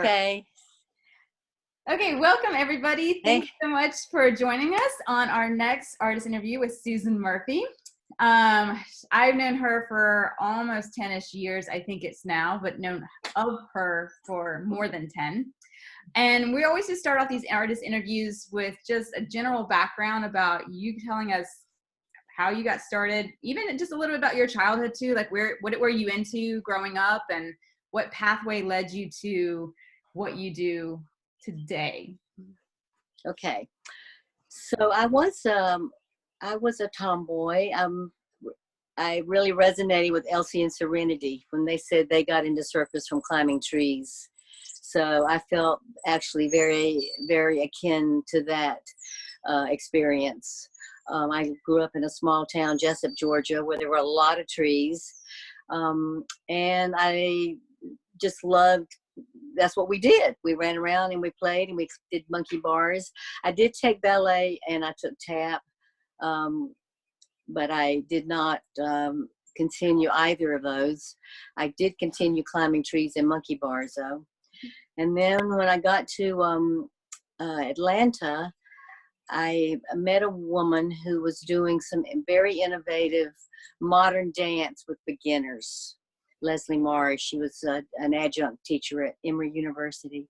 Okay. Okay, welcome everybody. Thank you so much for joining us on our next artist interview with Susan Murphy. I've known her for almost 10-ish years, I think it's now, but known of her for more than 10. And we always just start off these artist interviews with just a general background about you telling us how you got started, even just a little bit about your childhood too, like what were you into growing up and what pathway led you to what you do today. Okay. So I was a tomboy. I really resonated with Elsie and Serenity when they said they got into circus from climbing trees. So I felt actually very, very akin to that experience. I grew up in a small town, Jessup, Georgia, where there were a lot of trees. And I just loved, that's what we did. We ran around and we played and we did monkey bars. I did take ballet and I took tap, but I did not continue either of those. I did continue climbing trees and monkey bars though. And then when I got to Atlanta, I met a woman who was doing some very innovative modern dance with beginners. Leslie Morris. She was an adjunct teacher at Emory University.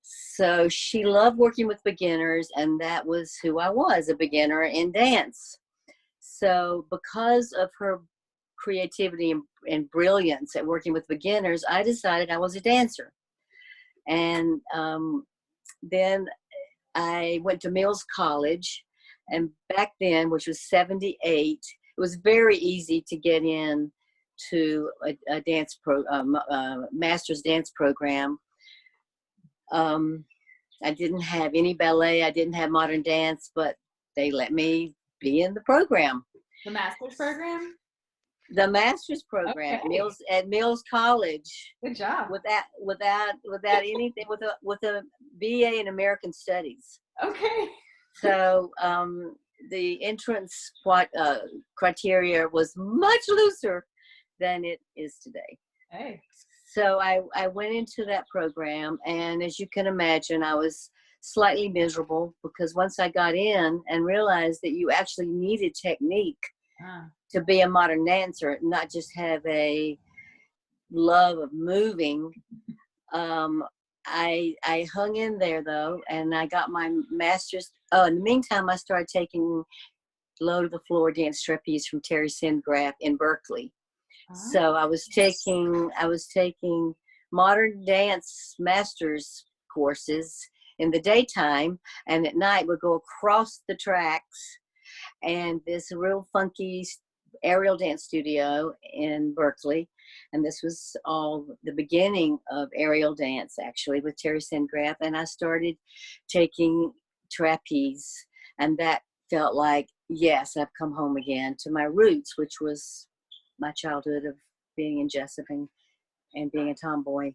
So she loved working with beginners, and that was who I was, a beginner in dance. So because of her creativity and brilliance at working with beginners, I decided I was a dancer. And then I went to Mills College, and back then, which was 78, it was very easy to get in to a dance master's dance program. I didn't have any ballet, I didn't have modern dance, but they let me be in the program. The master's program? The master's program, okay. At Mills College. Good job. Without anything, with a BA in American Studies. Okay. So the entrance criteria was much looser than it is today. Hey. So I went into that program, and as you can imagine, I was slightly miserable because once I got in and realized that you actually needed technique to be a modern dancer, not just have a love of moving. I hung in there though, and I got my master's. Oh, in the meantime, I started taking low to the floor dance trapeze from Terry Sandgraf in Berkeley. So I was taking modern dance master's courses in the daytime, and at night would go across the tracks and this real funky aerial dance studio in Berkeley. And this was all the beginning of aerial dance, actually, with Terry Sandgraf. And I started taking trapeze, and that felt like, yes, I've come home again to my roots, which was my childhood of being in Jessup and being a tomboy.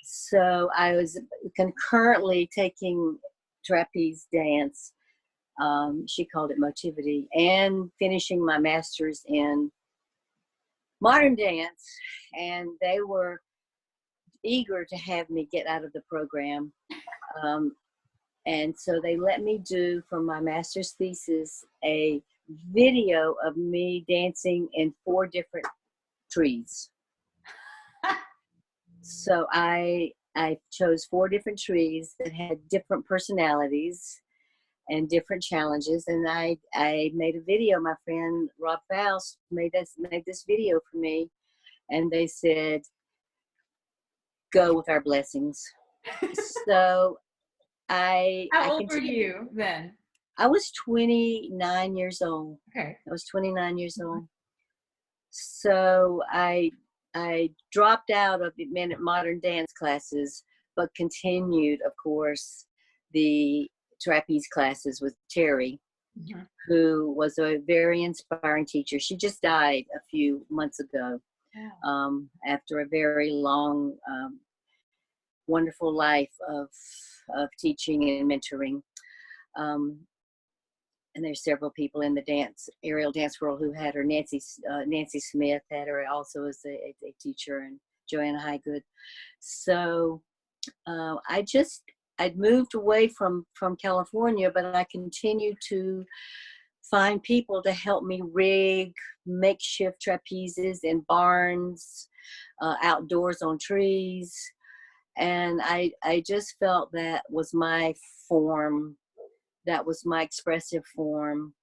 So I was concurrently taking trapeze dance, she called it motivity, and finishing my master's in modern dance. And they were eager to have me get out of the program. And so they let me do, for my master's thesis, a video of me dancing in 4 different trees. So I chose 4 different trees that had different personalities and different challenges, and I made a video. My friend Rob Faust made this video for me, and they said, "Go with our blessings." So How old were you then? I was 29 years old. Okay. I was 29 years old. So I dropped out of the modern dance classes, but continued, of course, the trapeze classes with Terry, who was a very inspiring teacher. She just died a few months ago, after a very long, wonderful life of teaching and mentoring. And there's several people in the aerial dance world who had her. Nancy Smith had her also as a teacher, and Joanna Highgood. So I'd moved away from California, but I continued to find people to help me rig makeshift trapezes in barns, outdoors on trees. And I just felt that was my form, that was my expressive form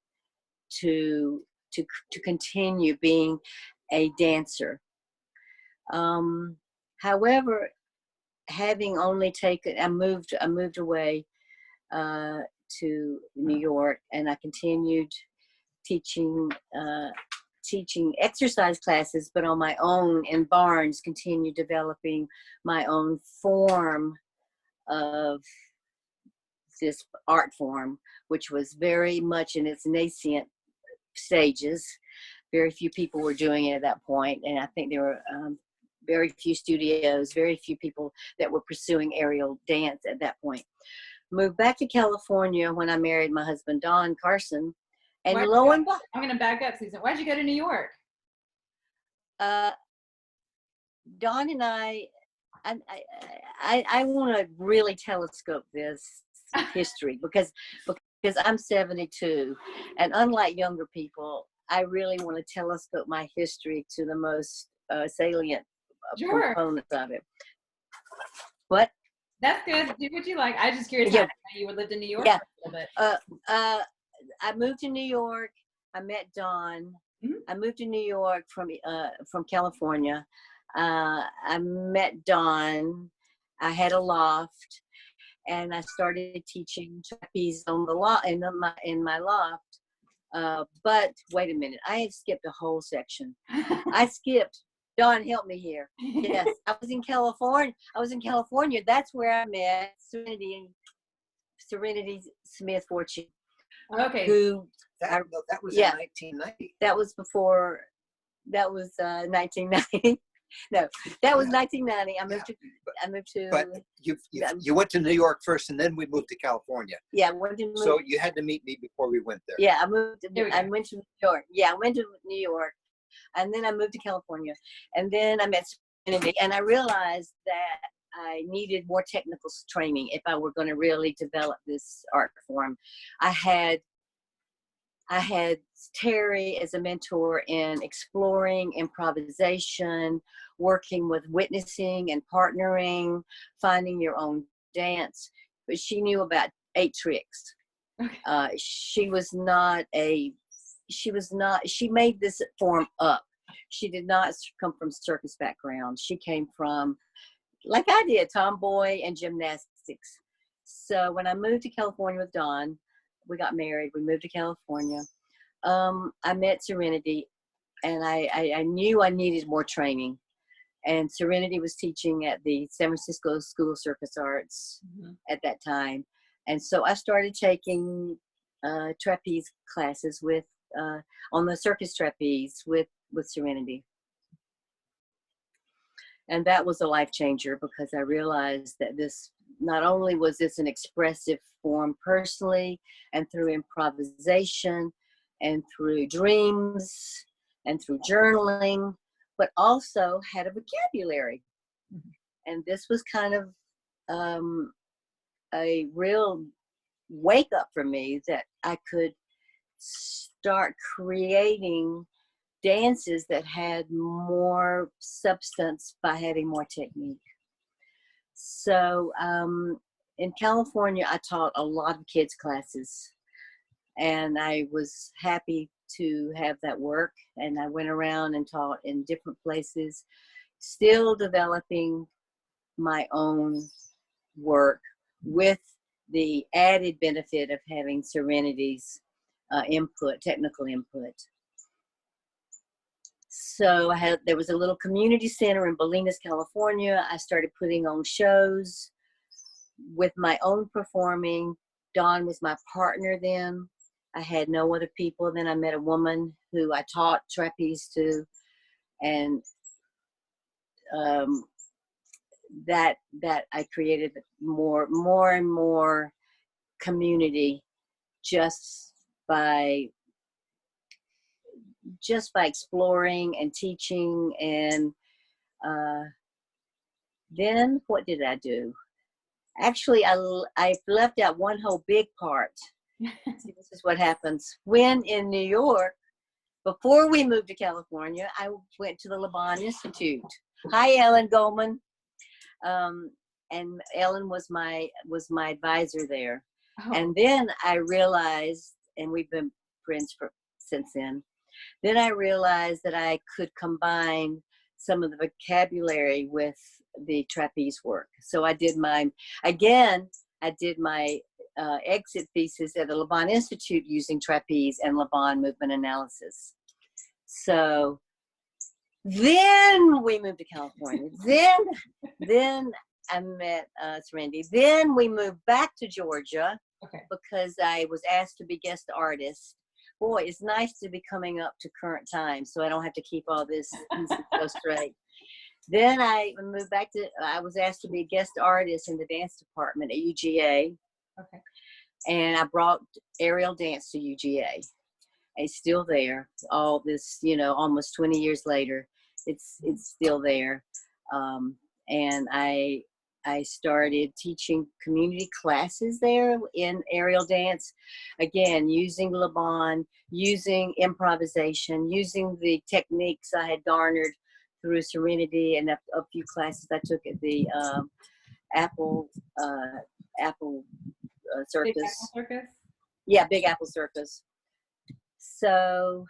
to continue being a dancer. However, having only taken, I moved away to New York, and I continued teaching teaching exercise classes, but on my own in barns, continued developing my own form of this art form, which was very much in its nascent stages. Very few people were doing it at that point, and I think there were very few studios, very few people that were pursuing aerial dance at that point. Moved back to California when I married my husband, Don Carson, and I'm going to back up, Susan. Why'd you go to New York? Don and I want to really telescope this history because I'm 72, and unlike younger people, I really want to telescope my history to the most salient components of it. What? That's good. Do what you like. I was just curious how you would live in New York for a little bit. I moved to New York. I met Don. Mm-hmm. I moved to New York from California. I met Don. I had a loft, and I started teaching trapeze on the loft in my loft. But wait a minute, I had skipped a whole section. I skipped. Don, help me here. Yes, I was in California. That's where I met Serenity Smith Fortune. Okay. Who that was in 1990. That was before. That was 1990. No, that was 1990. I moved to. But you went to New York first, and then we moved to California. Yeah, so you had to meet me before we went there. Yeah, I went to New York. Yeah, I went to New York, and then I moved to California, and then I met Serenity, and I realized that I needed more technical training if I were going to really develop this art form. I had Terry as a mentor in exploring improvisation, working with witnessing and partnering, finding your own dance. But she knew about 8 tricks. She made this form up. She did not come from circus background. She came from, like I did, tomboy and gymnastics. So when I moved to California with Don, we got married, we moved to California. I met Serenity, and I knew I needed more training. And Serenity was teaching at the San Francisco School of Circus Arts at that time. And so I started taking trapeze classes on the circus trapeze with Serenity. And that was a life changer, because I realized that this, not only was this an expressive form personally and through improvisation and through dreams and through journaling, but also had a vocabulary. And this was kind of a real wake up for me, that I could start creating dances that had more substance by having more technique. So in California, I taught a lot of kids classes, and I was happy to have that work. And I went around and taught in different places, still developing my own work with the added benefit of having Serenity's technical input. So there was a little community center in Bolinas, California. I started putting on shows with my own performing. Dawn was my partner then. I had no other people. Then I met a woman who I taught trapeze to, and that I created more and more community just by exploring and teaching and Then what did I do? Actually, I left out one whole big part. See, this is what happens. When in New York, before we moved to California, I went to the Laban Institute. Hi, Ellen Goldman. And Ellen was my advisor there. Oh. And then I realized, and we've been friends since then. Then I realized that I could combine some of the vocabulary with the trapeze work. So I did my exit thesis at the Laban Institute using trapeze and Laban movement analysis. So then we moved to California. then I met Serenity. Then we moved back to Georgia because I was asked to be guest artist. Boy, it's nice to be coming up to current time, so I don't have to keep all this so straight. Then I moved back I was asked to be a guest artist in the dance department at UGA. Okay. And I brought aerial dance to UGA. It's still there. All this, almost 20 years later, it's still there. And I started teaching community classes there in aerial dance, again, using Laban, using improvisation, using the techniques I had garnered through Serenity and a few classes I took at the Apple Circus. Big Apple Circus? Yeah, Big Apple Circus. So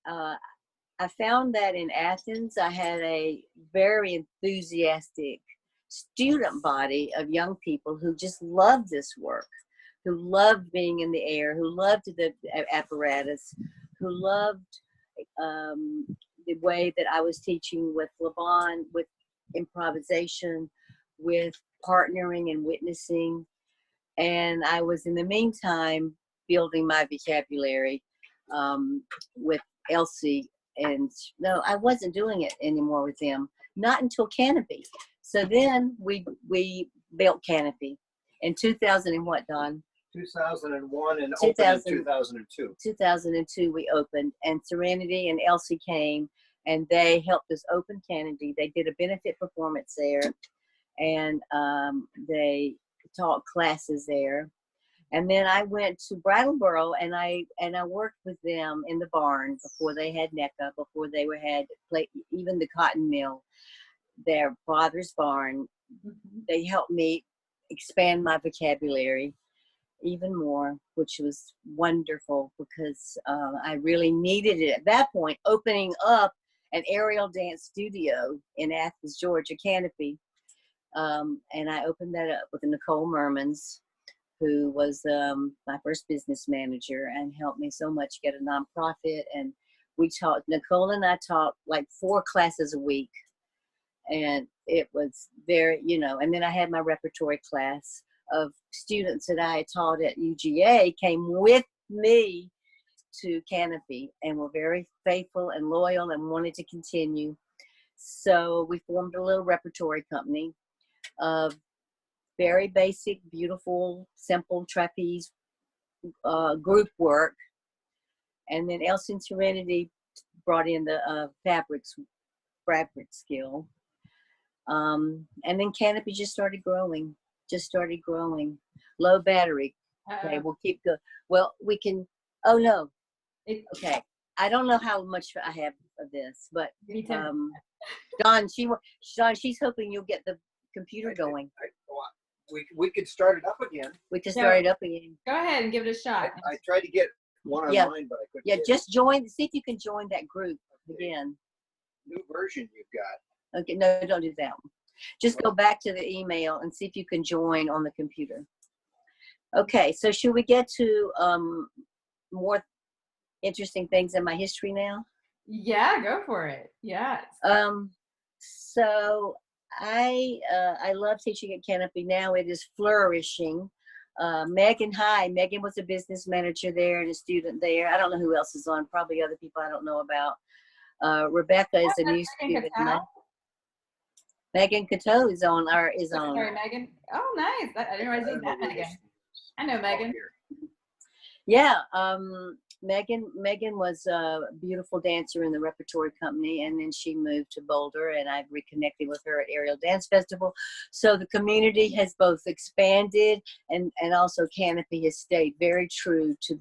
I found that in Athens, I had a very enthusiastic student body of young people who just loved this work, who loved being in the air, who loved the apparatus, who loved the way that I was teaching with Laban, with improvisation, with partnering and witnessing. And I was, in the meantime, building my vocabulary with Elsie. And no, I wasn't doing it anymore with them, not until Canopy. So then we built Canopy in 2000 and what, Don? 2001 and opened in 2002. 2002 we opened, and Serenity and Elsie came, and they helped us open Canopy. They did a benefit performance there, and they taught classes there. And then I went to Brattleboro, and I worked with them in the barn before they had NECA, before they had even the cotton mill, their father's barn. Mm-hmm. They helped me expand my vocabulary even more, which was wonderful because I really needed it at that point, opening up an aerial dance studio in Athens, Georgia, Canopy. And I opened that up with Nicole Mermans, who was my first business manager and helped me so much get a nonprofit. And we taught, Nicole and I taught like 4 classes a week. And it was very, and then I had my repertory class of students that I had taught at UGA came with me to Canopy and were very faithful and loyal and wanted to continue. So we formed a little repertory company of very basic, beautiful, simple trapeze group work. And then Elsie and Serenity brought in the fabric skill. And then Canopy just started growing. Low battery. Okay, we'll keep going. Well, we can, oh no. Okay. I don't know how much I have of this, but Don, she's hoping you'll get the computer going. We could start it up again. We can start it up again. Go ahead and give it a shot. I tried to get one online, but I couldn't. Yeah, just join. See if you can join that group again. New version you've got. Okay, no, don't do that one. Just go back to the email and see if you can join on the computer. Okay, so should we get to more interesting things in my history now? Yeah, go for it. Yeah. So I love teaching at Canopy. Now it is flourishing. Megan was a business manager there and a student there. I don't know who else is on. Probably other people I don't know about. Rebecca is a new student. Megan Cato is on. Sorry, Megan. Oh, nice. I didn't realize that, Megan. I know Megan. Yeah, Megan was a beautiful dancer in the repertory company, and then she moved to Boulder, and I've reconnected with her at Aerial Dance Festival. So the community has both expanded, and also Canopy has stayed very true to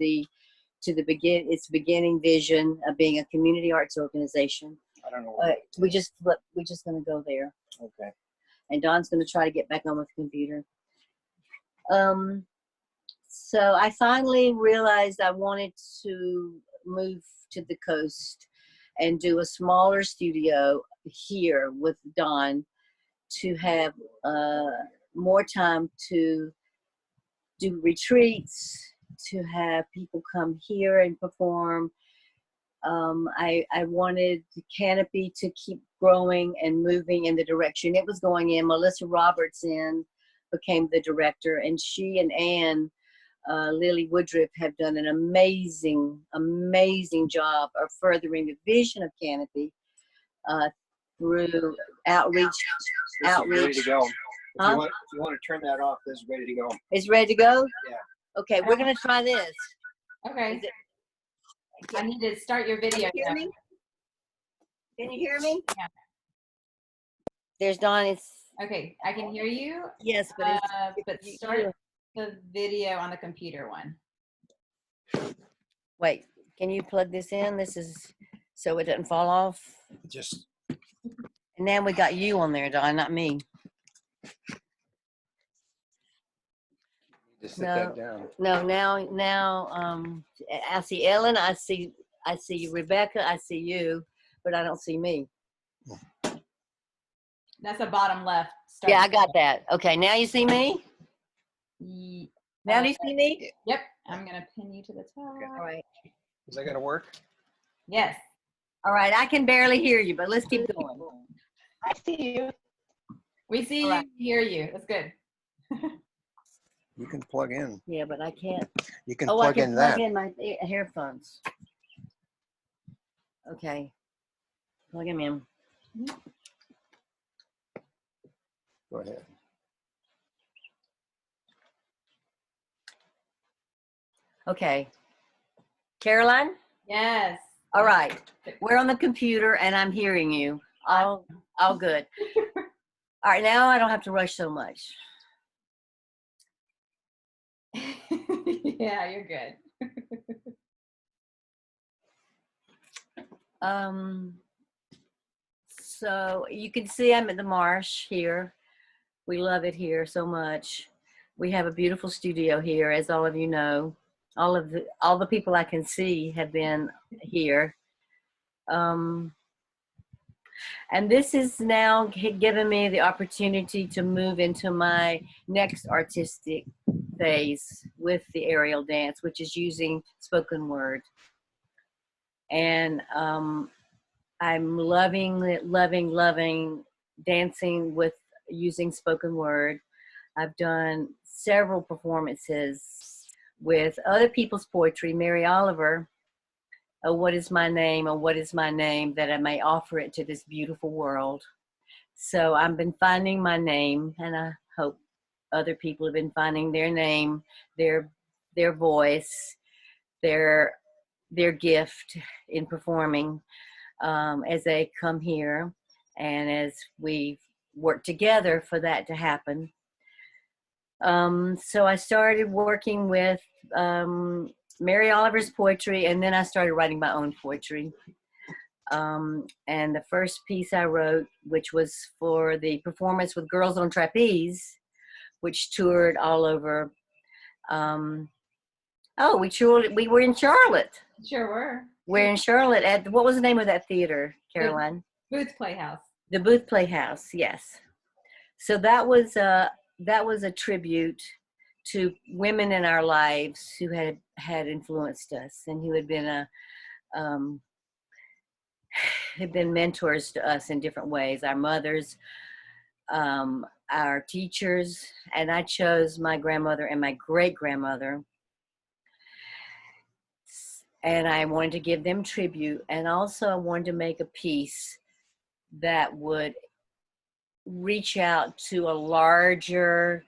its beginning vision of being a community arts organization. I don't know. We're just gonna go there, Okay. and Dawn's gonna try to get back on with the computer. So I finally realized I wanted to move to the coast and do a smaller studio here with Dawn to have more time to do retreats, to have people come here and perform. I wanted the Canopy to keep growing and moving in the direction it was going in. Melissa Robertson became the director, and she and Anne Lily Woodruff have done an amazing job of furthering the vision of Canopy through outreach. This is ready to go. If you want to turn that off, this is ready to go. It's ready to go? Yeah. Okay, we're going to try this. Okay. I need to start your video. Can you hear me? Can you hear me? Yeah. There's Dawn. It's Okay, I can hear you. yes, but But start the video on the computer one. wait. Can you plug this in? This is so it doesn't fall off. Just And then we got you on there, Dawn, not me. sit that down. No, now I see Ellen, I see Rebecca, I see you, but I don't see me. That's the bottom left. Start. Yeah, I got that. Okay, now you see me? Now do you see me? Yep. I'm gonna pin you to the top. Okay. All right. Is that going to work? Yes. All right, I can barely hear you, but let's keep going. I see you. We see All right. you, hear you. That's good. You can plug in. Yeah, but I can't. You can I plug can in plug that. in my earphones. Okay. Plug him in. Go ahead. Okay. Caroline? Yes. All right. We're on the computer and I'm hearing you. All good. All right, now I don't have to rush so much. Yeah, you're good. So you can see I'm at the marsh here. We love it here so much. We have a beautiful studio here, as all of you know. All the people I can see have been here. And this has now given me the opportunity to move into my next artistic phase with the aerial dance, which is using spoken word. And I'm loving dancing with using spoken word. I've done several performances with other people's poetry. Mary Oliver, "Oh, what is my name? Oh, what is my name? That I may offer it to this beautiful world." So I've been finding my name, and I hope other people have been finding their name, their voice, their gift in performing as they come here, and as we work together for that to happen. So I started working with Mary Oliver's poetry, and then I started writing my own poetry. And the first piece I wrote, which was for the performance with Girls on Trapeze, which toured all over. We were in Charlotte. Sure were. We're in Charlotte at, what was the name of that theater, Caroline? Booth Playhouse. The Booth Playhouse, yes. So that was a tribute to women in our lives who had influenced us and who had been mentors to us in different ways. Our mothers, our teachers, and I chose my grandmother and my great-grandmother. And I wanted to give them tribute, and also I wanted to make a piece that would reach out to a larger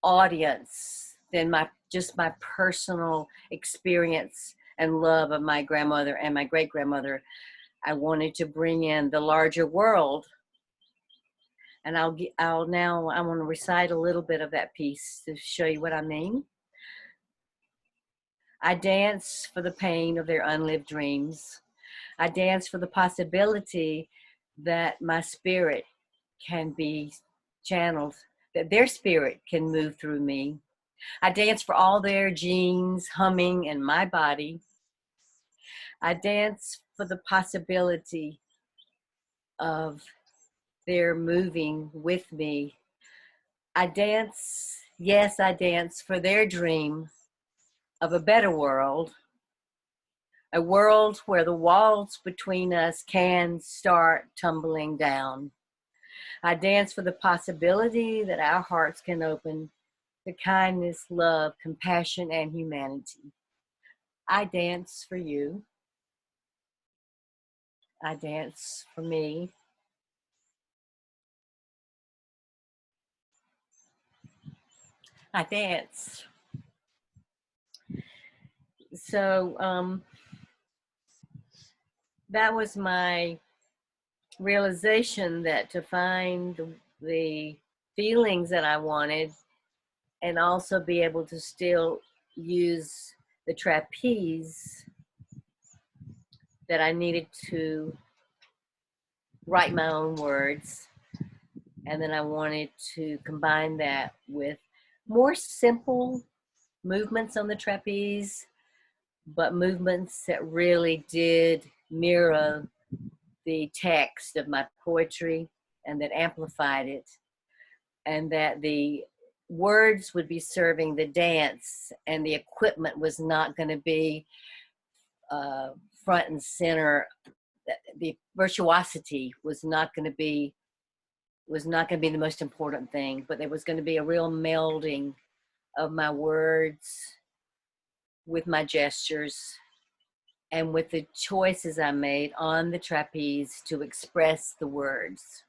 audience than just my personal experience and love of my grandmother and my great grandmother. I wanted to bring in the larger world, and I want to recite a little bit of that piece to show you what I mean. I dance for the pain of their unlived dreams. I dance for the possibility that my spirit can be channeled, that their spirit can move through me. I dance for all their genes humming in my body. I dance for the possibility of their moving with me. I dance, yes, I dance for their dream of a better world, a world where the walls between us can start tumbling down. I dance for the possibility that our hearts can open to kindness, love, compassion, and humanity. I dance for you. I dance for me. I dance. So that was my realization, that to find the feelings that I wanted and also be able to still use the trapeze, that I needed to write my own words. And then I wanted to combine that with more simple movements on the trapeze, but movements that really did mirror the text of my poetry and that amplified it, and that the words would be serving the dance and the equipment was not going to be front and center. The virtuosity was not going to be the most important thing, but there was going to be a real melding of my words with my gestures and with the choices I made on the trapeze to express the words.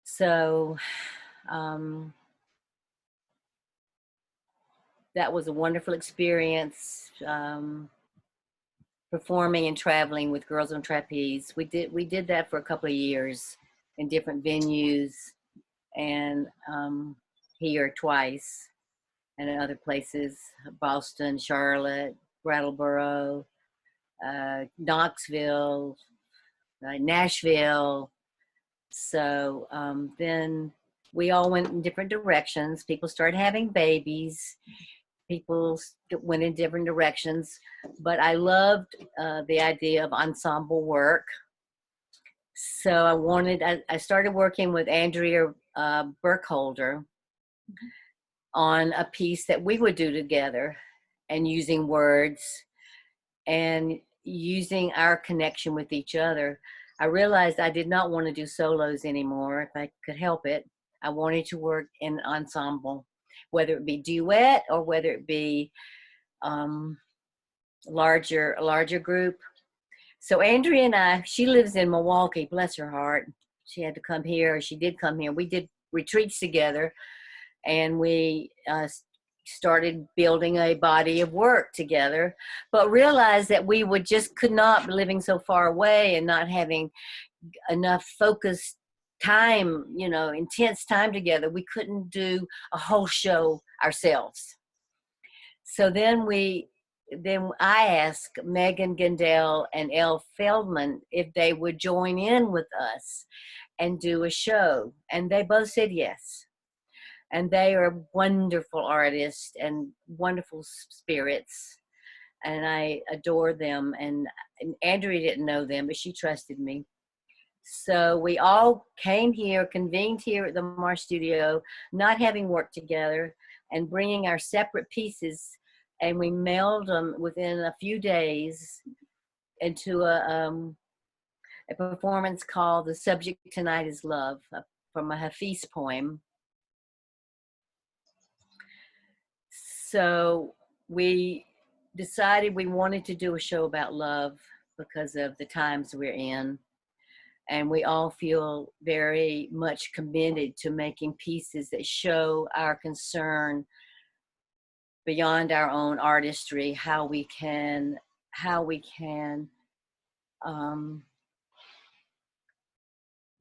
So that was a wonderful experience, performing and traveling with Girls on Trapeze. We did that for a couple of years in different venues, and here twice, and in other places, Boston, Charlotte, Brattleboro, Knoxville, Nashville. So then we all went in different directions. People started having babies. People went in different directions. But I loved the idea of ensemble work. So I started working with Andrea Burkholder on a piece that we would do together, and using words and using our connection with each other. I realized I did not want to do solos anymore if I could help it. I wanted to work in ensemble, whether it be duet or whether it be a larger group. So Andrea and I, she lives in Milwaukee, bless her heart. She had to come here. She did come here. We did retreats together, and we started building a body of work together, but realized that we could not, living so far away and not having enough focused time, intense time together, we couldn't do a whole show ourselves. So then I asked Megan Gendell and Elle Feldman if they would join in with us and do a show, and they both said yes. And they are wonderful artists and wonderful spirits, and I adore them. And Andrea didn't know them, but she trusted me. So we all came here, convened here at the Marsh Studio, not having worked together, and bringing our separate pieces, and we mailed them within a few days into a performance called "The Subject Tonight is Love," from a Hafiz poem. So we decided we wanted to do a show about love because of the times we're in. And we all feel very much committed to making pieces that show our concern beyond our own artistry, how we can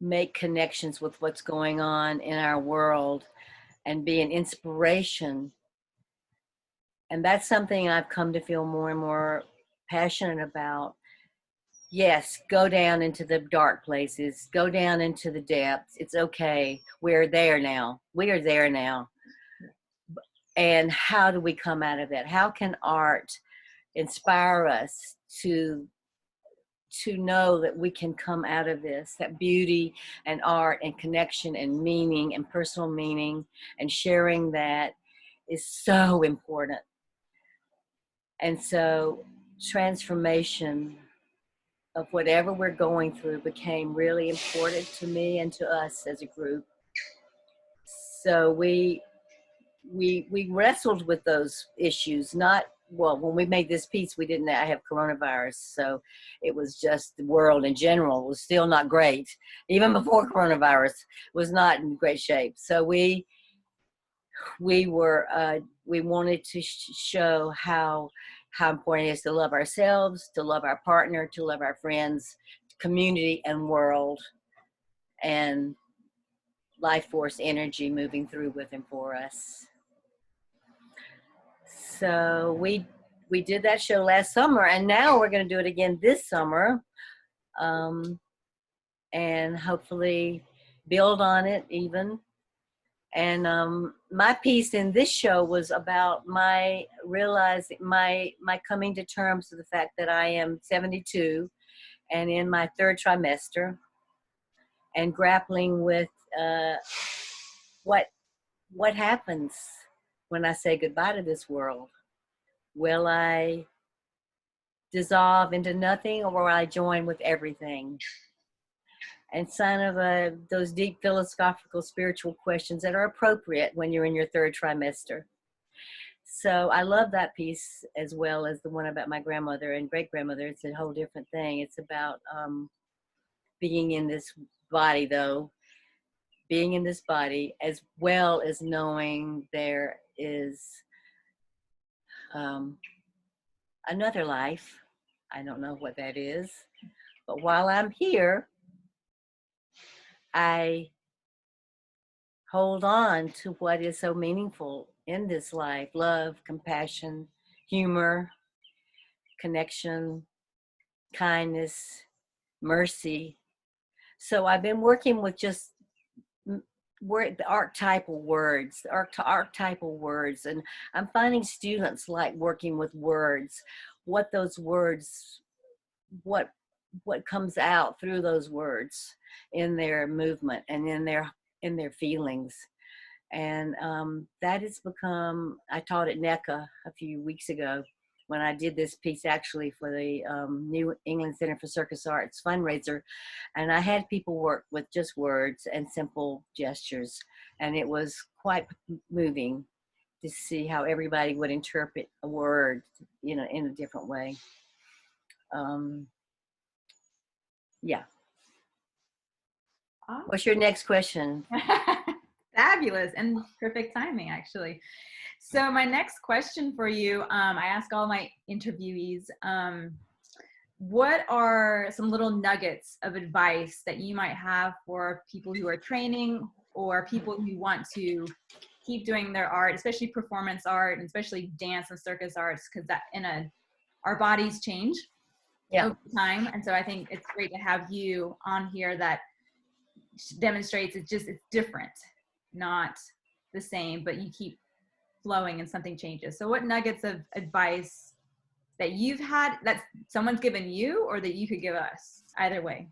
make connections with what's going on in our world and be an inspiration. And that's something I've come to feel more and more passionate about. Yes, go down into the dark places, go down into the depths. It's okay. We're there now. We are there now. And how do we come out of that? How can art inspire us to know that we can come out of this, that beauty and art and connection and meaning and personal meaning and sharing that is so important. And so transformation of whatever we're going through became really important to me and to us as a group. So we wrestled with those issues. Not, well, when we made this piece, we didn't have coronavirus, so it was just the world in general was still not great. Even before coronavirus was not in great shape. So we wanted to show how important it is to love ourselves, to love our partner, to love our friends, community and world, and life force energy moving through with and for us. So we did that show last summer, and now we're going to do it again this summer, and hopefully build on it even. And my piece in this show was about my realizing my coming to terms with the fact that I am 72 and in my third trimester, and grappling with what happens when I say goodbye to this world. Will I dissolve into nothing, or will I join with everything? And kind of those deep philosophical spiritual questions that are appropriate when you're in your third trimester. So I love that piece as well as the one about my grandmother and great-grandmother. It's a whole different thing. It's about being in this body, though, being in this body, as well as knowing there is another life. I don't know what that is, but while I'm here, I hold on to what is so meaningful in this life: love, compassion, humor, connection, kindness, mercy. So I've been working with just the archetypal words, and I'm finding students like working with words, what those words, what comes out through those words in their movement and in their feelings. And that has become, I taught at NECA a few weeks ago when I did this piece actually for the New England Center for Circus Arts fundraiser. And I had people work with just words and simple gestures. And it was quite moving to see how everybody would interpret a word, in a different way. Yeah. Awesome. What's your next question? Fabulous, and perfect timing, actually. So my next question for you, I ask all my interviewees, what are some little nuggets of advice that you might have for people who are training or people who want to keep doing their art, especially performance art, and especially dance and circus arts, because our bodies change over time. And so I think it's great to have you on here that demonstrates it's different, not the same, but you keep flowing and something changes. So what nuggets of advice that you've had that someone's given you or that you could give us, either way?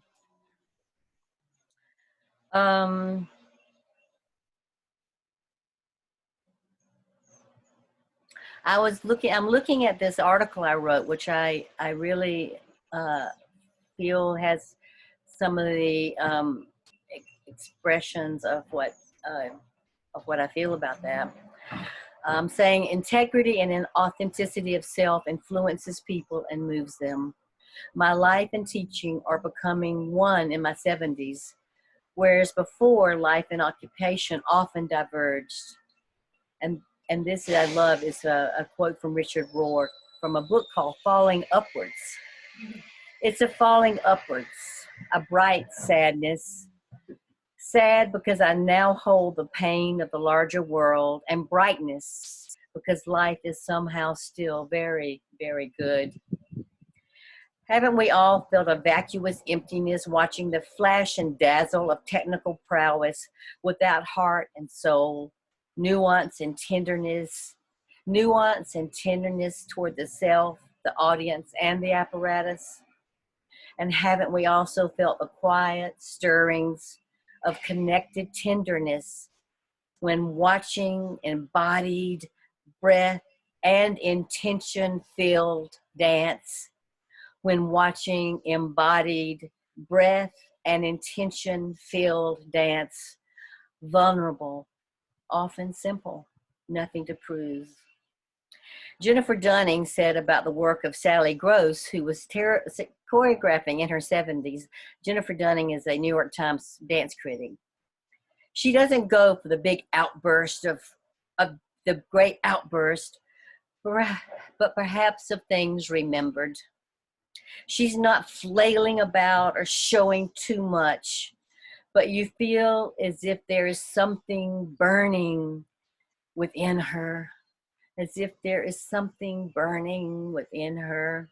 I'm looking at this article I wrote, which I really feel has some of the expressions of what I feel about that. Saying integrity and an authenticity of self influences people and moves them. My life and teaching are becoming one in my 70s, whereas before life and occupation often diverged. And this I love is a quote from Richard Rohr from a book called Falling Upwards. It's a falling upwards, a bright sadness. Sad because I now hold the pain of the larger world, and brightness because life is somehow still very, very good. Haven't we all felt a vacuous emptiness watching the flash and dazzle of technical prowess without heart and soul, nuance and tenderness toward the self, the audience, and the apparatus? And haven't we also felt the quiet stirrings of connected tenderness when watching embodied breath and intention-filled dance? When watching embodied breath and intention-filled dance, vulnerable, often simple, nothing to prove. Jennifer Dunning said about the work of Sally Gross, who was choreographing in her 70s. Jennifer Dunning is a New York Times dance critic. She doesn't go for the big outburst of the great outburst, but perhaps of things remembered. She's not flailing about or showing too much, but you feel as if there is something burning within her, as if there is something burning within her.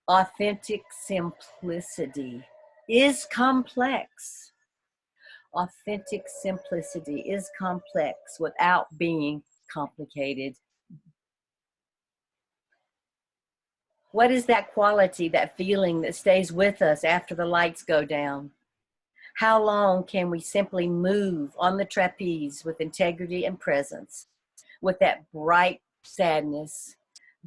Authentic simplicity is complex. Authentic simplicity is complex without being complicated. What is that quality, that feeling that stays with us after the lights go down? How long can we simply move on the trapeze with integrity and presence, with that bright sadness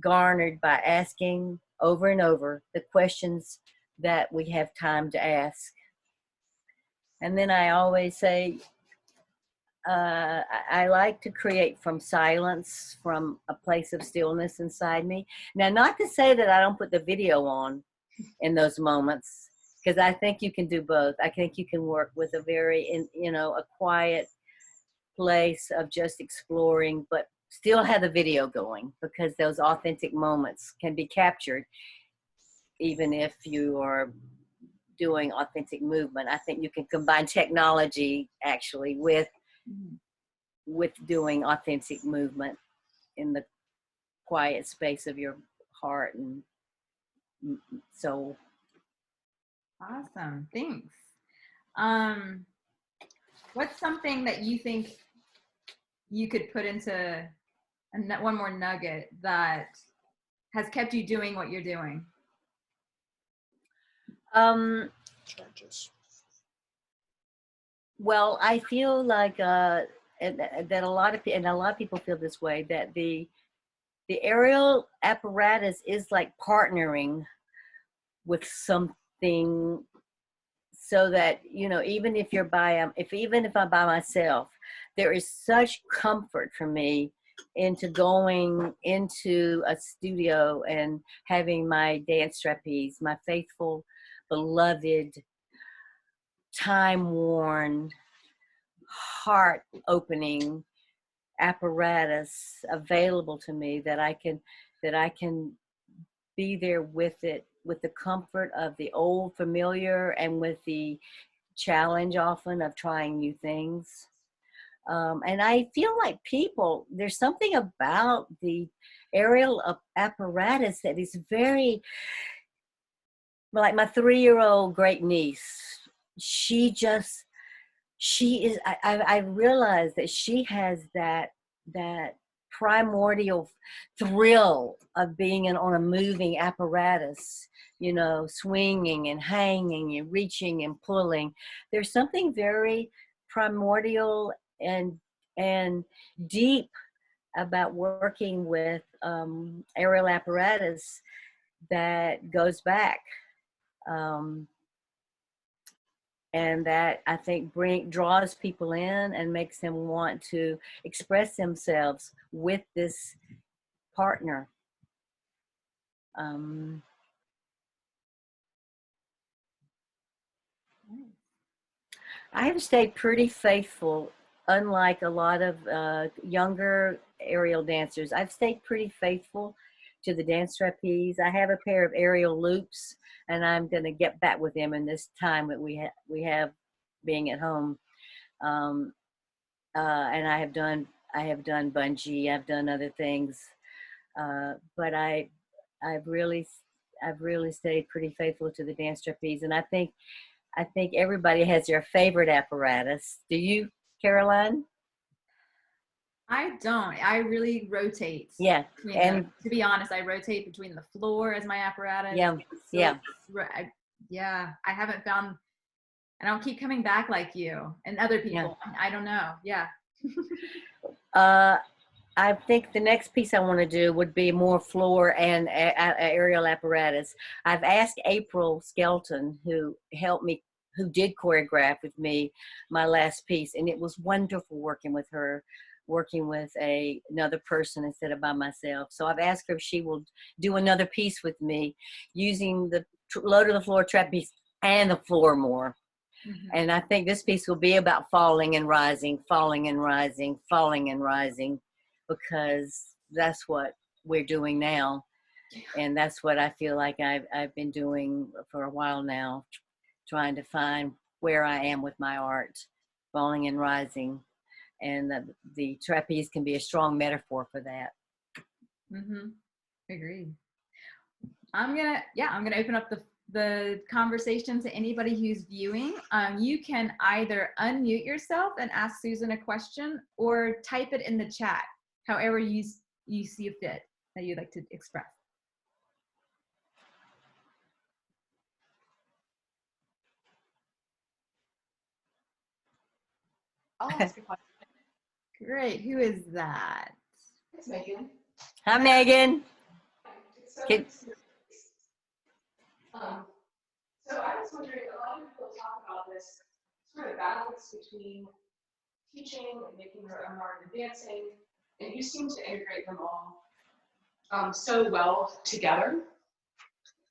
garnered by asking over and over the questions that we have time to ask? And then I always say, I like to create from silence, from a place of stillness inside me. Now, not to say that I don't put the video on in those moments, because I think you can do both. I think you can work with a very, a quiet place of just exploring, but still have the video going, because those authentic moments can be captured even if you are doing authentic movement. I think you can combine technology actually with doing authentic movement in the quiet space of your heart and soul. Awesome, thanks. What's something that you think you could put into one more nugget that has kept you doing what you're doing? Well, I feel like that a lot of people feel this way, that the aerial apparatus is like partnering with something, so that even if you're even if I'm by myself, there is such comfort for me into going into a studio and having my dance trapeze, my faithful, beloved, time-worn, heart-opening apparatus available to me, that I can be there with it, with the comfort of the old familiar and with the challenge often of trying new things. And I feel like there's something about the aerial apparatus that is very, like my 3-year-old great niece, I realize that she has that primordial thrill of being on a moving apparatus, swinging and hanging and reaching and pulling. There's something very primordial and deep about working with aerial apparatus that goes back. And that I think draws people in and makes them want to express themselves with this partner. I have stayed pretty faithful, unlike a lot of younger aerial dancers. I've stayed pretty faithful to the dance trapeze. I have a pair of aerial loops, and I'm going to get back with them in this time that we have being at home. Um, and I have done bungee. I've done other things, but I've really I've really stayed pretty faithful to the dance trapeze, and I think everybody has their favorite apparatus. Do you, Caroline? I don't. I really rotate. Yeah, and to be honest, I rotate between the floor as my apparatus. yeah, yeah. Yeah, I haven't found, and I'll keep coming back like you and other people. Yeah. I don't know. Yeah. I think the next piece I want to do would be more floor and aerial apparatus. I've asked April Skelton, who helped me, who did choreograph with me my last piece, and it was wonderful working with her, working with another person instead of by myself. So I've asked her if she will do another piece with me using the low to the floor trapeze and the floor more. Mm-hmm. And I think this piece will be about falling and rising, falling and rising, falling and rising, because that's what we're doing now. And that's what I feel like I've been doing for a while now, trying to find where I am with my art, falling and rising. And the trapeze can be a strong metaphor for that. Mm-hmm. Agreed. I'm gonna open up the conversation to anybody who's viewing. You can either unmute yourself and ask Susan a question, or type it in the chat, however you see fit that you'd like to express. I'll ask a question. Great. Who is that? It's Megan. Hi, Megan. So I was wondering, a lot of people talk about this sort of balance between teaching and making your own art and dancing, and you seem to integrate them all so well together.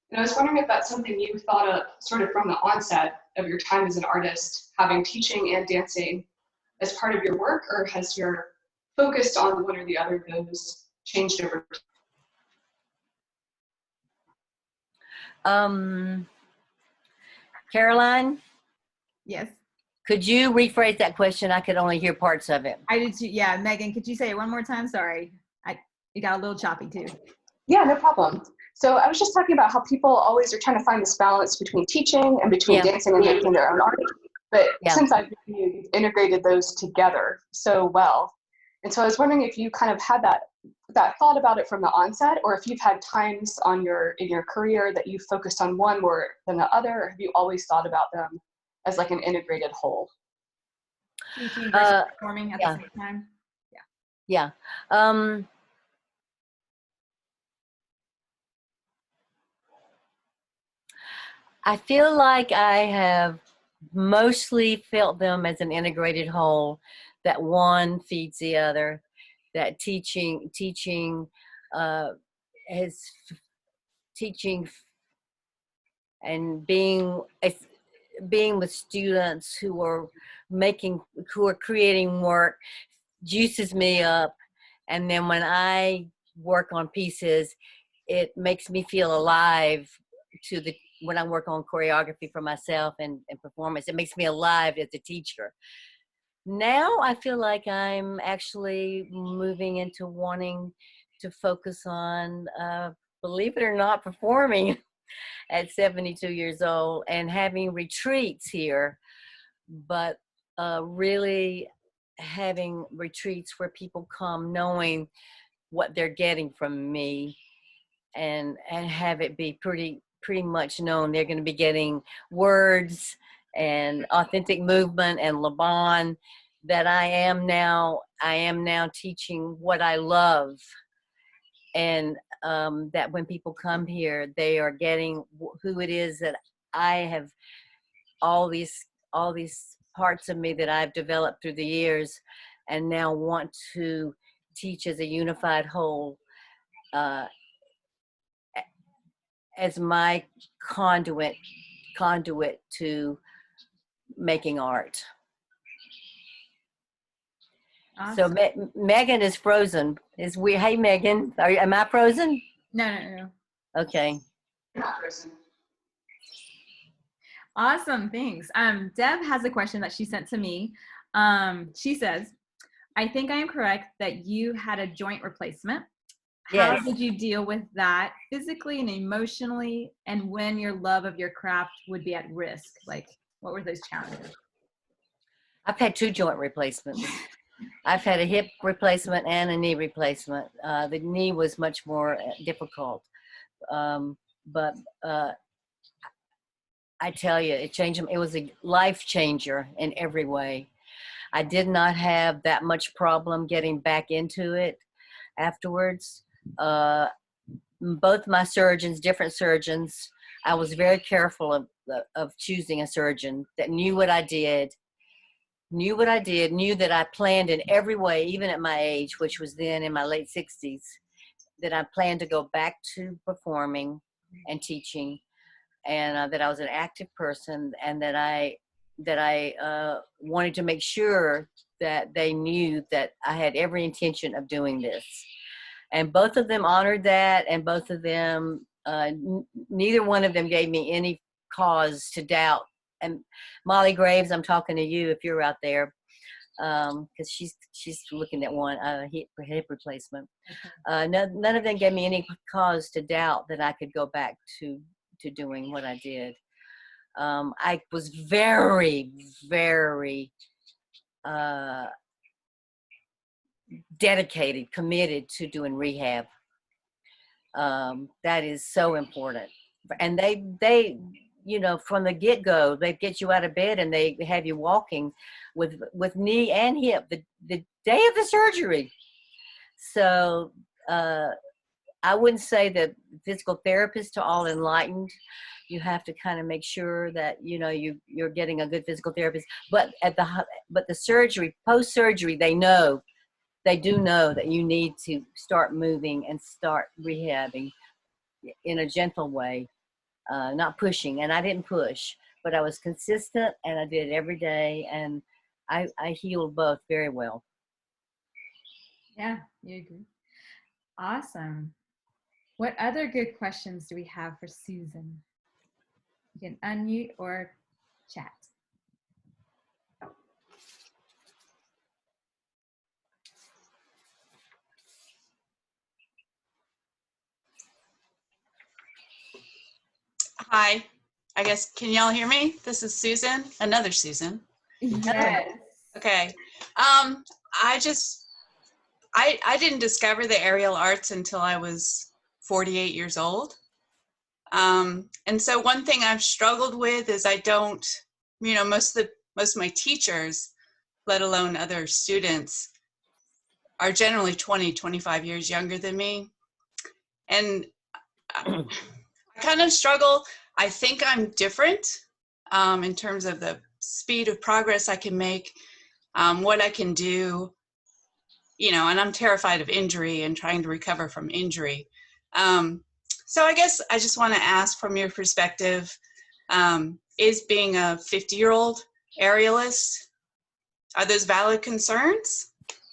And I was wondering if that's something you thought of sort of from the onset of your time as an artist, having teaching and dancing as part of your work, or has your focus on one or the other of those changed over time? Caroline? Yes. Could you rephrase that question? I could only hear parts of it. I did too. Yeah, Megan, could you say it one more time? Sorry. You got a little choppy too. Yeah, no problem. So I was just talking about how people always are trying to find this balance between teaching and between dancing and making their own art. But since I've been here, you've integrated those together so well. And so I was wondering if you kind of had that thought about it from the onset, or if you've had times in your career that you focused on one more than the other, or have you always thought about them as like an integrated whole? Teaching versus performing at the same time? Yeah. I feel like I have mostly felt them as an integrated whole, that one feeds the other, that teaching and being with students who are creating work juices me up. And then when I work on pieces, it makes me feel alive when I work on choreography for myself and performance. It makes me alive as a teacher. Now I feel like I'm actually moving into wanting to focus on, believe it or not, performing at 72 years old and having retreats here, but really having retreats where people come knowing what they're getting from me, and have it be pretty much known they're going to be getting words and authentic movement and Laban, that I am now teaching what I love, and that when people come here, they are getting who it is that I have, all these parts of me that I've developed through the years, and now want to teach as a unified whole, as my conduit to making art. Awesome. So Megan is frozen. Hey Megan, am I frozen? No. Okay. Not frozen. Awesome, thanks. Deb has a question that she sent to me. She says, I think I am correct that you had a joint replacement. How Yes. did you deal with that physically and emotionally, and when your love of your craft would be at risk? Like, what were those challenges? I've had 2 joint replacements. I've had a hip replacement and a knee replacement. The knee was much more difficult. But I tell you, it changed. It was a life changer in every way. I did not have that much problem getting back into it afterwards. Both my surgeons, different surgeons, I was very careful of choosing a surgeon that knew what I did, knew that I planned in every way, even at my age, which was then in my late 60s, that I planned to go back to performing and teaching, and that I was an active person, and that I wanted to make sure that they knew that I had every intention of doing this. And both of them honored that, and both of them, neither one of them gave me any cause to doubt. And Molly Graves, I'm talking to you if you're out there, because she's looking at one hip replacement. None of them gave me any cause to doubt that I could go back to doing what I did. I was very, very dedicated, committed to doing rehab. That is so important. And they, from the get-go, they get you out of bed and they have you walking with knee and hip the day of the surgery. So I wouldn't say that physical therapists are all enlightened. You have to kind of make sure that you're getting a good physical therapist. But the surgery, post-surgery, they do know that you need to start moving and start rehabbing in a gentle way, not pushing. And I didn't push, but I was consistent and I did it every day, and I healed both very well. Yeah, you agree. Awesome. What other good questions do we have for Susan? You can unmute or chat. Hi, I guess, can y'all hear me? This is Susan, another Susan. Yes. Okay. I didn't discover the aerial arts until I was 48 years old. And so one thing I've struggled with is I don't, most of my teachers, let alone other students, are generally 20, 25 years younger than me. And I kind of struggle. I think I'm different in terms of the speed of progress I can make, what I can do, and I'm terrified of injury and trying to recover from injury. So I guess I just want to ask, from your perspective, is being a 50-year-old aerialist, are those valid concerns?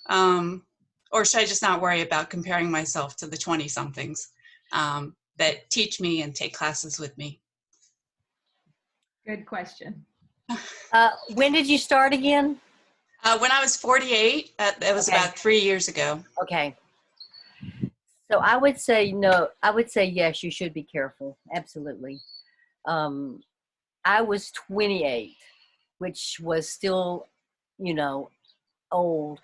Or should I just not worry about comparing myself to the 20-somethings that teach me and take classes with me? Good question. When did you start again? When I was 48, that was about 3 years ago. Okay. So I would say no. I would say yes, you should be careful. Absolutely. I was 28, which was still, old.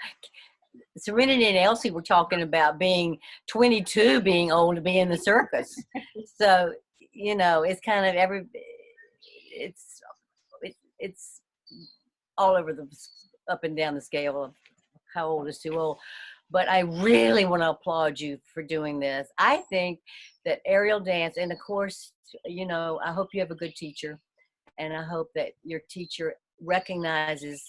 Serenity and Elsie were talking about being 22, being old to be in the circus. So, it's kind of it's all over the up and down the scale of how old is too old. But I really want to applaud you for doing this. I think that aerial dance, and of course, I hope you have a good teacher, and I hope that your teacher recognizes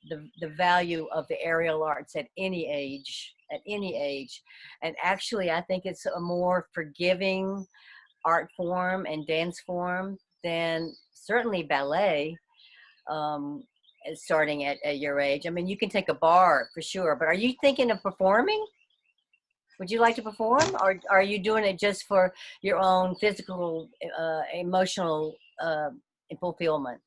the value of the aerial arts at any age. And actually, I think it's a more forgiving art form and dance form than certainly ballet. starting at your age. I mean, you can take a bar for sure, but are you thinking of performing? Would you like to perform, or are you doing it just for your own physical, emotional fulfillment?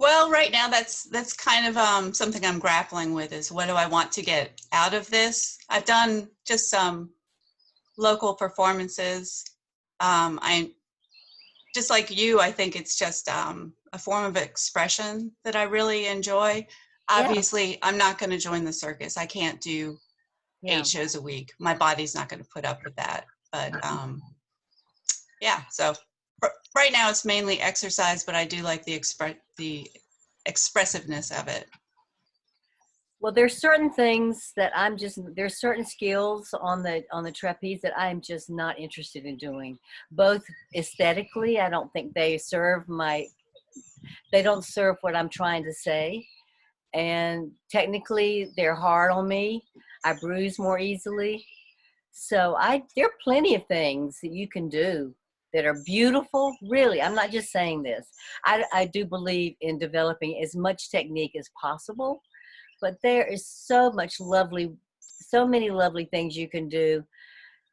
Well, right now that's kind of something I'm grappling with, is what do I want to get out of this? I've done just some local performances. I just like you, I think it's just a form of expression that I really enjoy. Yeah, Obviously, I'm not going to join the circus. I can't do yeah. 8 shows a week. My body's not going to put up with that. But yeah, so right now it's mainly exercise, but I do like the expressiveness of it. Well, there's certain things that there's certain skills on the trapeze that I'm just not interested in doing. Both aesthetically, I don't think they don't serve what I'm trying to say. And technically, they're hard on me. I bruise more easily. So there are plenty of things that you can do that are beautiful. Really, I'm not just saying this. I do believe in developing as much technique as possible, but there is so many lovely things you can do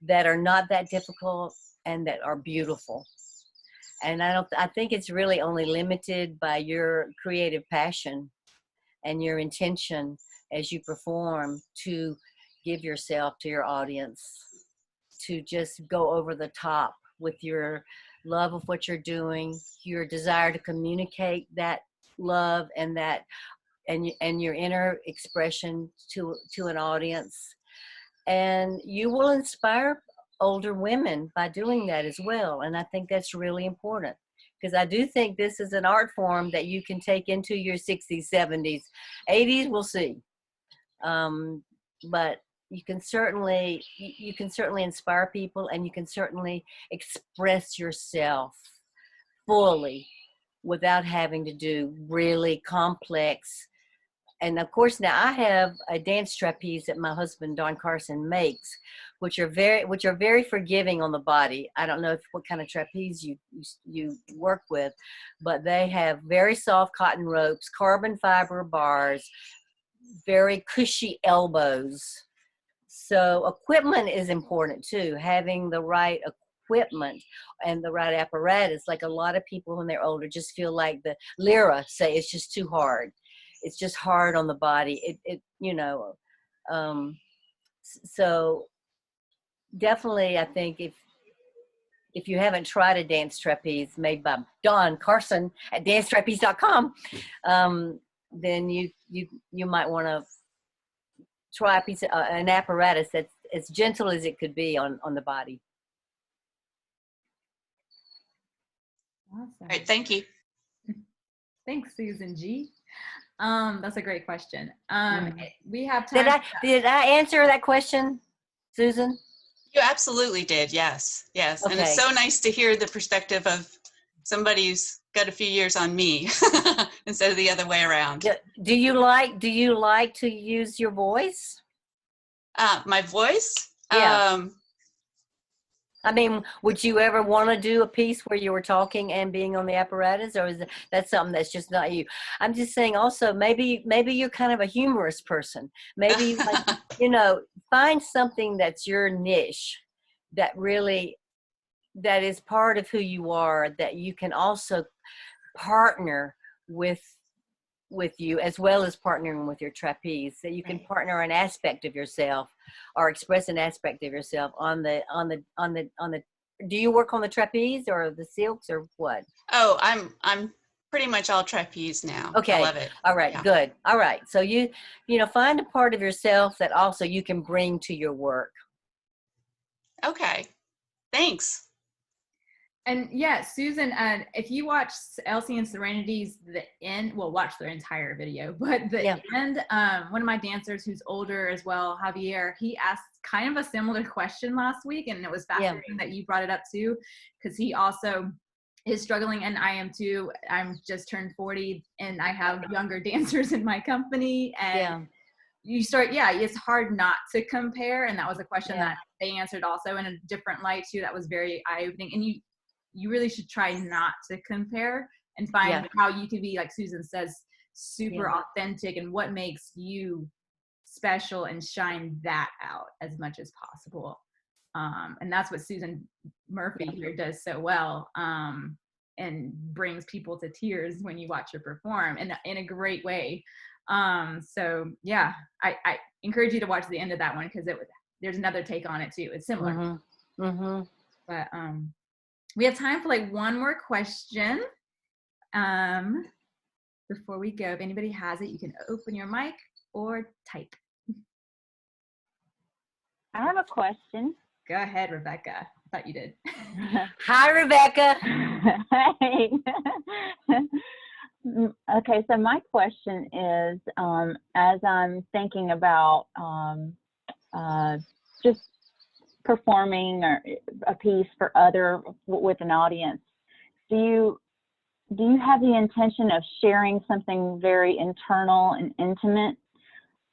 that are not that difficult and that are beautiful. And I think it's really only limited by your creative passion and your intention as you perform to give yourself to your audience, to just go over the top with your love of what you're doing, your desire to communicate that love and that and your inner expression to an audience. And you will inspire older women by doing that as well. And I think that's really important, because I do think this is an art form that you can take into your 60s, 70s, 80s, we'll see. But you can certainly inspire people, and you can certainly express yourself fully without having to do really complex. And of course, now I have a dance trapeze that my husband Don Carson makes, which are very forgiving on the body. I don't know what kind of trapeze you work with, but they have very soft cotton ropes, carbon fiber bars, very cushy elbows. So equipment is important too. Having the right equipment and the right apparatus. Like a lot of people when they're older just feel like the lira say it's just too hard. It's just hard on the body. So definitely, I think if you haven't tried a dance trapeze made by Don Carson at dancetrapeze.com, then you might want to try a piece of an apparatus that's as gentle as it could be on the body. Awesome. All right, thank you. Thanks, Susan G. That's a great question. We have time. Did I answer that question, Susan? You absolutely did. Yes. Yes. Okay. And it's so nice to hear the perspective of somebody who's got a few years on me instead of the other way around. Do you like to use your voice? My voice? Yeah. I mean, would you ever want to do a piece where you were talking and being on the apparatus, or is that something that's just not you? I'm just saying also, maybe you're kind of a humorous person. Maybe, find something that's your niche that is part of who you are, that you can also partner with you, as well as partnering with your trapeze, that you can partner an aspect of yourself or express an aspect of yourself on the do you work on the trapeze or the silks or what? Oh, I'm pretty much all trapeze now. Okay. I love it. All right. Yeah. Good. All right. So you find a part of yourself that also you can bring to your work. Okay. Thanks. And yeah, Susan, if you watch Elsie and Serenity's the end, well, watch their entire video, but the end, one of my dancers who's older as well, Javier, he asked kind of a similar question last week, and it was fascinating that you brought it up too, because he also is struggling, and I am too. I'm just turned 40, and I have younger dancers in my company, and you start, it's hard not to compare, and that was a question that they answered also in a different light too. That was very eye-opening, and you really should try not to compare, and find how you can be, like Susan says, super authentic, and what makes you special, and shine that out as much as possible. And that's what Susan Murphy here does so well, and brings people to tears when you watch her perform in a great way. So yeah, I encourage you to watch the end of that one, because there's another take on it too. It's similar. But we have time for like one more question before we go. If anybody has it, you can open your mic or type. I have a question. Go ahead, Rebecca. I thought you did. Hi, Rebecca. Hey. Okay, so my question is, as I'm thinking about just performing or a piece for with an audience, do you have the intention of sharing something very internal and intimate,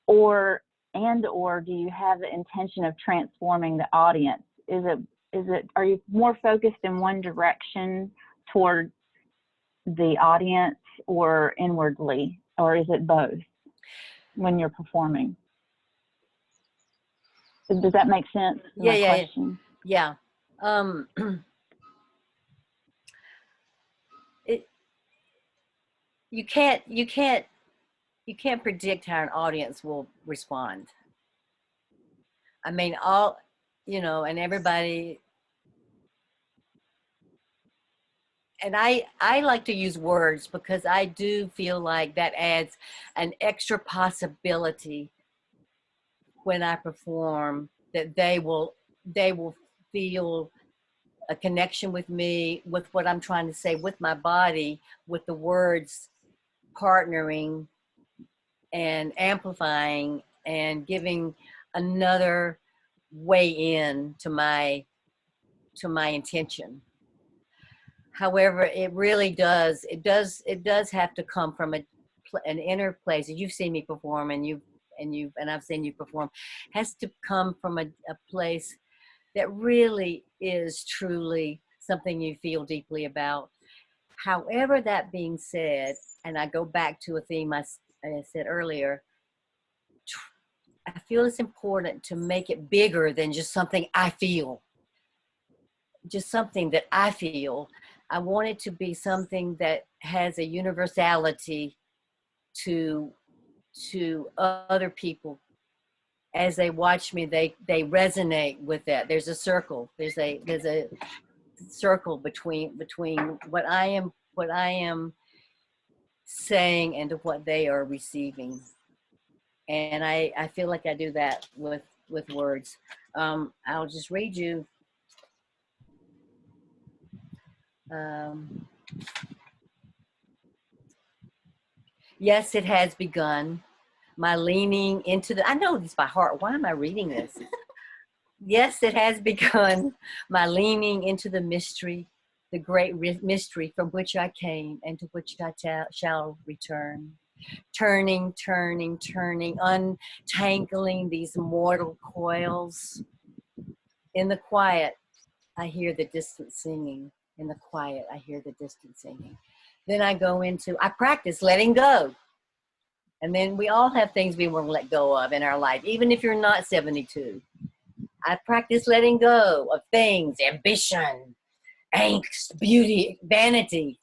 or do you have the intention of transforming the audience? Are you more focused in one direction toward the audience, or inwardly, or is it both when you're performing? Does that make sense? Yeah. You can't predict how an audience will respond. I mean, and everybody, and I like to use words because I do feel like that adds an extra possibility when I perform, that they will feel a connection with me, with what I'm trying to say, with my body, with the words partnering and amplifying and giving another way in to my intention. However, it really does have to come from an inner place. You've seen me perform, and I've seen you perform. Has to come from a place that really is truly something you feel deeply about. However, that being said, and I go back to a theme I said earlier, I feel it's important to make it bigger than just something I feel, just something that I feel. I want it to be something that has a universality to other people. As they watch me, they resonate with that. There's a circle. There's a circle between what I am saying and what they are receiving. And I feel like I do that with words. I'll just read you. Yes, it has begun. My leaning into I know this by heart. Why am I reading this? Yes, it has begun. My leaning into the mystery, the great mystery from which I came and to which I shall return. Turning, untangling these mortal coils. In the quiet, I hear the distant singing. In the quiet, I hear the distant singing. Then I practice letting go. And then we all have things we want to let go of in our life, even if you're not 72. I practice letting go of things, ambition, angst, beauty, vanity,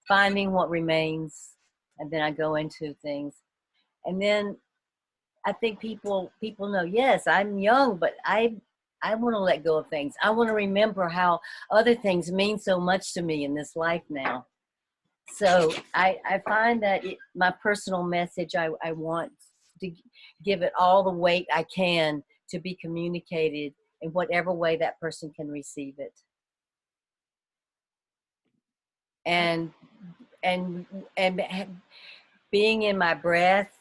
finding what remains. And then I go into things. And then I think people know, yes, I'm young, but I want to let go of things. I want to remember how other things mean so much to me in this life now. So I find that my personal message, I want to give it all the weight I can to be communicated in whatever way that person can receive it. And being in my breath,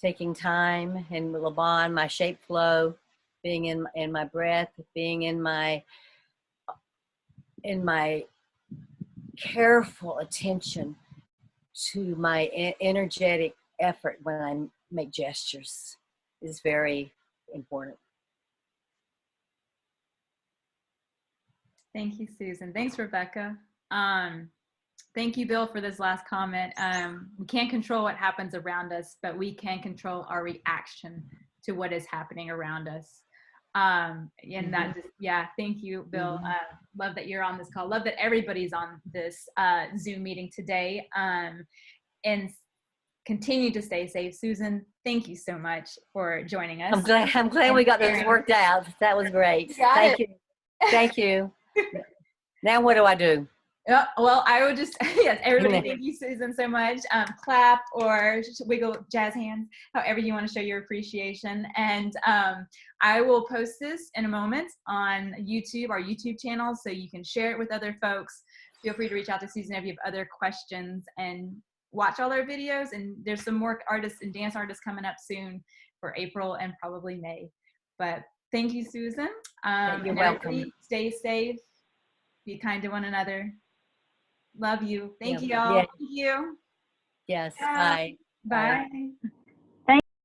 taking time in Laban, my shape flow, being in my breath, being in my careful attention to my energetic effort when I make gestures is very important. Thank you, Susan. Thanks, Rebecca. Thank you, Bill, for this last comment. We can't control what happens around us, but we can control our reaction to what is happening around us. And that just, yeah, thank you, Bill. Love that you're on this call. Love that everybody's on this Zoom meeting today. And continue to stay safe. Susan, thank you so much for joining us. I'm glad we got this worked out. That was great. Thank you. Thank you. Now what do I do? Well, I would just, yes, everybody, thank you, Susan, so much. Clap or wiggle jazz hands, however you want to show your appreciation. And I will post this in a moment on YouTube, our YouTube channel, so you can share it with other folks. Feel free to reach out to Susan if you have other questions, and watch all our videos. And there's some more artists and dance artists coming up soon for April and probably May. But thank you, Susan. You're welcome. Stay safe. Be kind to one another. Love you. Thank you all. Yeah. Thank you. Yes. Bye. Bye.